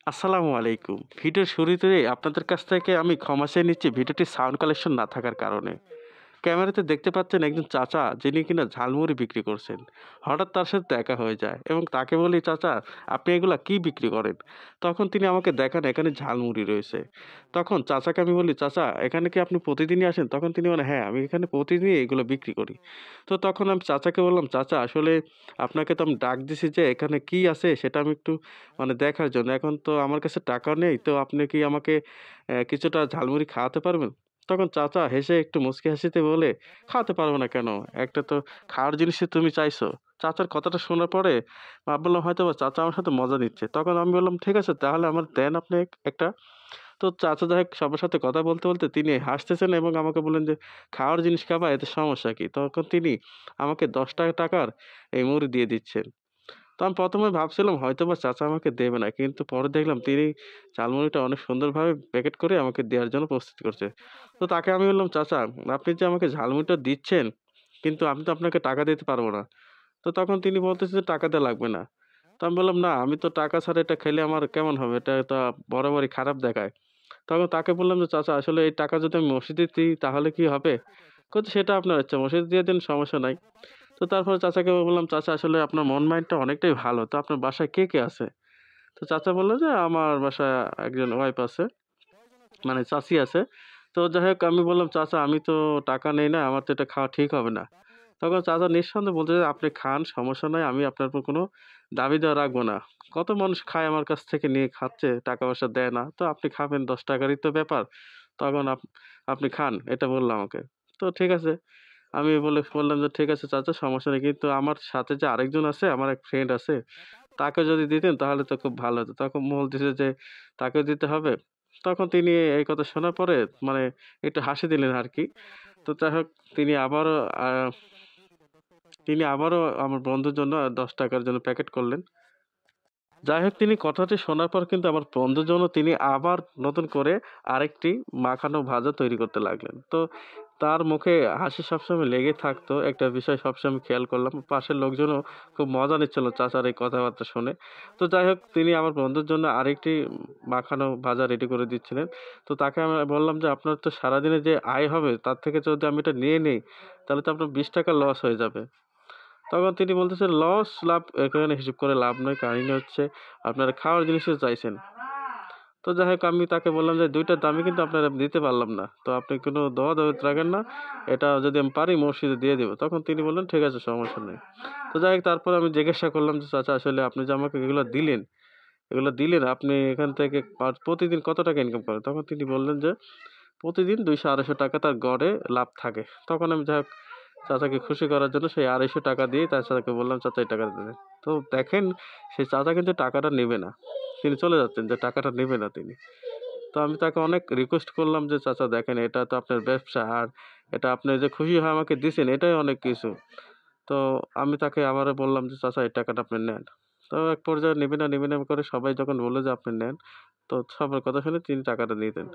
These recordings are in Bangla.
আসসালামু আলাইকুম। ভিডিওর শুরুতেই আপনাদের কাছ থেকে আমি ক্ষমা চেয়ে নিচ্ছি ভিডিওটির সাউন্ড কালেকশন না থাকার কারণে। ক্যামেরাতে দেখতে পাচ্ছেন একজন চাচা যিনি কিনা ঝালমুড়ি বিক্রি করছেন। হঠাৎ তার সাথে দেখা হয়ে যায় এবং তাকে বলি, "চাচা, আপনি এগুলা কি বিক্রি করেন?" তখন তিনি আমাকে দেখান এখানে ঝালমুড়ি রয়েছে। তখন চাচাকে আমি বলি, "চাচা, এখানে কি আপনি প্রতিদিনই আসেন?" তখন তিনি বলেন, "হ্যাঁ, আমি এখানে প্রতিদিনই এগুলো বিক্রি করি।" তো তখন আমি চাচাকে বললাম, "চাচা, আসলে আপনাকে তো আমি ডাক দিছি যে এখানে কি আছে সেটা আমি একটু দেখার জন্য। এখন তো আমার কাছে টাকা নেই। তো আপনি কি আমাকে কিছুটা ঝালমুড়ি খাওয়াতে পারবেন?" তখন চাচা হেসে একটু মুচকি হাসিতে বলে, "খাওয়াতে পারবো না কেন? একটা তো খাওয়ার জিনিসই তুমি চাইছো।" চাচার কথাটা শোনার পরে ভাবলাম হয়তোবা চাচা আমার সাথে মজা নিচ্ছে। তখন আমি বললাম, "ঠিক আছে, তাহলে আমার দেন আপনি একটা।" তো চাচা যাই হোক সবার সাথে কথা বলতে তিনি হাসতেছেন এবং আমাকে বললেন যে, "খাওয়ার জিনিস খাবা, এতে সমস্যা কি?" তখন তিনি আমাকে ৳১০ এই মুড়ি দিয়ে দিচ্ছেন। তো আমি ১ম এ ভাবছিলাম হয়তোবা চাচা আমাকে দেবে না। কিন্তু পরে দেখলাম তিনি ঝালমুড়িটা অনেক সুন্দরভাবে প্যাকেট করে আমাকে দেওয়ার জন্য প্রস্তুত করছে। তো তাকে আমি বললাম, "চাচা, আপনি যে আমাকে ঝালমুড়িটা দিচ্ছেন, কিন্তু আমি তো আপনাকে টাকা দিতে পারব না।" তো তখন তিনি বলতেছে যে, "টাকা দেওয়া লাগবে না।" তো আমি বললাম, "না, আমি তো টাকা ছাড়া এটা খেলে আমার কেমন হবে? এটা তো বরাবরই খারাপ দেখায়।" তখন তাকে বললাম যে, "চাচা, আসলে এই টাকা যদি আমি মসজিদে দিই তাহলে কি হবে?" কচ্ছে, "সেটা আপনার ইচ্ছা। মসজিদে দিয়ে দেন, সমস্যা নাই।" তো তারপরে চাচাকে বললাম, "চাচা, আসলে আপনার মন মাইন্ডটা অনেকটাই ভালো। তো আপনার বাসায় কে আছে?" তো চাচা বলল যে, "আমার বাসায় একজন ওয়াইফ আছে, মানে চাচী আছে।" তো যাই হোক আমি বললাম, "চাচা, আমি তো টাকা নেই না, আমার তো এটা খাওয়া ঠিক হবে না।" তখন চাচা নিঃসন্দেহে বলছে যে, "আপনি খান, সমস্যা নাই। আমি আপনার উপর কোনো দাবি-দেওয়া রাখবো না। কত মানুষ খায় আমার কাছ থেকে নিয়ে খাচ্ছে, টাকা-পয়সা দেয় না। তো আপনি খাবেন, ৳১০ তো ব্যাপার। তখন আপনি খান।" এটা বলল আমাকে। তো ঠিক আছে। আমি বললাম যে, "ঠিক আছে চাচা, সমস্যা নেই। কিন্তু আমার সাথে যে আরেকজন আছে, আমার এক ফ্রেন্ড আছে, তাকে যদি দিতেন তাহলে তো খুব ভালো হতো।" তখন বলতেছে যে, "তাকেও দিতে হবে?" তখন তিনি এই কথা শোনার পরে মানে একটু হাসি দিলেন আরকি। তো যাই হোক তিনি আবারও আ তিনি আবারও আমার বন্ধুর জন্য ৳১০ র জন্য প্যাকেট করলেন। যাই হোক তিনি কথাটি শোনার পর কিন্তু আমার বন্ধুর জন্য তিনি আবার নতুন করে আরেকটি মাখানো ভাজা তৈরি করতে লাগলেন। তো তার মুখে হাসি সবসময় লেগে থাকতো। একটা বিষয় সবসময় খেয়াল করলাম। পাশের লোকজনও খুব মজা নিচ্ছিল চাচার এই কথাবার্তা শুনে। তো যাই হোক তিনি আমার বন্ধুর জন্য আরেকটি মাখানো ভাজা রেডি করে দিচ্ছিলেন। তো তাকে আমি বললাম যে, "আপনার তো সারাদিনে যে আয় হবে তার থেকে যদি আমি এটা নিয়ে নেই, তাহলে তো আপনার ৳২০ লস হয়ে যাবে।" তখন তিনি বলতেছেন, "লস লাভ এখানে হিসেব করে লাভ নয়। কাহিনী হচ্ছে আপনারা খাওয়ার জিনিসও চাইছেন।" তো যাই হোক আমি তাকে বললাম যে, "২ টার দামই কিন্তু আপনারে দিতে পারলাম না। তো আপনি কোনো দোয়া-দাওয়াত রাখেন না। এটা যদি আমি পারি মসজিদে দিয়ে দিব।" তখন তিনি বললেন, "ঠিক আছে, সমস্যা নেই।" তো যাই হোক তারপরে আমি জিজ্ঞাসা করলাম যে, "চাচা, আসলে আপনি যে আমাকে এগুলো দিলেন আপনি এখান থেকে প্রতিদিন কত টাকা ইনকাম করেন?" তখন তিনি বললেন যে, "প্রতিদিন ৳২০০-৳২৫০ তার গড়ে লাভ থাকে।" তখন আমি যাই হোক চাচাকে খুশি করার জন্য সেই ৳২৫০ দিয়েই চাচাকে বললাম, "চাচা, এই টাকাটা দেন।" তো দেখেন সেই চাচা কিন্তু টাকাটা নেবে না। তিনি চলে যাচ্ছেন যে টাকাটা নেবে না তিনি। তো আমি তাকে অনেক রিকোয়েস্ট করলাম যে, "চাচা, দেখেন এটা তো আপনার ব্যবসা। আর এটা আপনি যে খুশি হয়ে আমাকে দিছেন এটাই অনেক কিছু।" তো আমি তাকে আবারও বললাম যে, "চাচা, এই টাকাটা আপনি নেন।" তো এক পর্যায়ে নিবে না করে সবাই যখন বলল যে, "আপনি নেন।" তো সবার কথা শুনে তিনি টাকাটা নিতেন।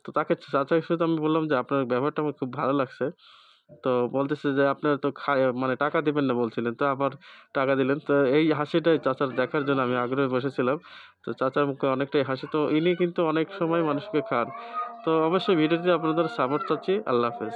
তো তাকে চাচাকে শুধু আমি বললাম যে, "আপনার ব্যবহারটা আমার খুব ভালো লাগছে।" তো বলতেছে যে, "আপনারা তো মানে টাকা দিবেন না বলছিলেন। তো আবার টাকা দিলেন।" তো এই হাসিটাই চাচার দেখার জন্য আমি আগ্রহে বসেছিলাম। তো চাচার মুখে অনেকটাই হাসি। তো ইনি কিন্তু অনেক সময় মানুষকে খান। তো অবশ্যই ভিডিওতে আপনাদের সাপোর্ট চাচ্ছি। আল্লাহ হাফেজ।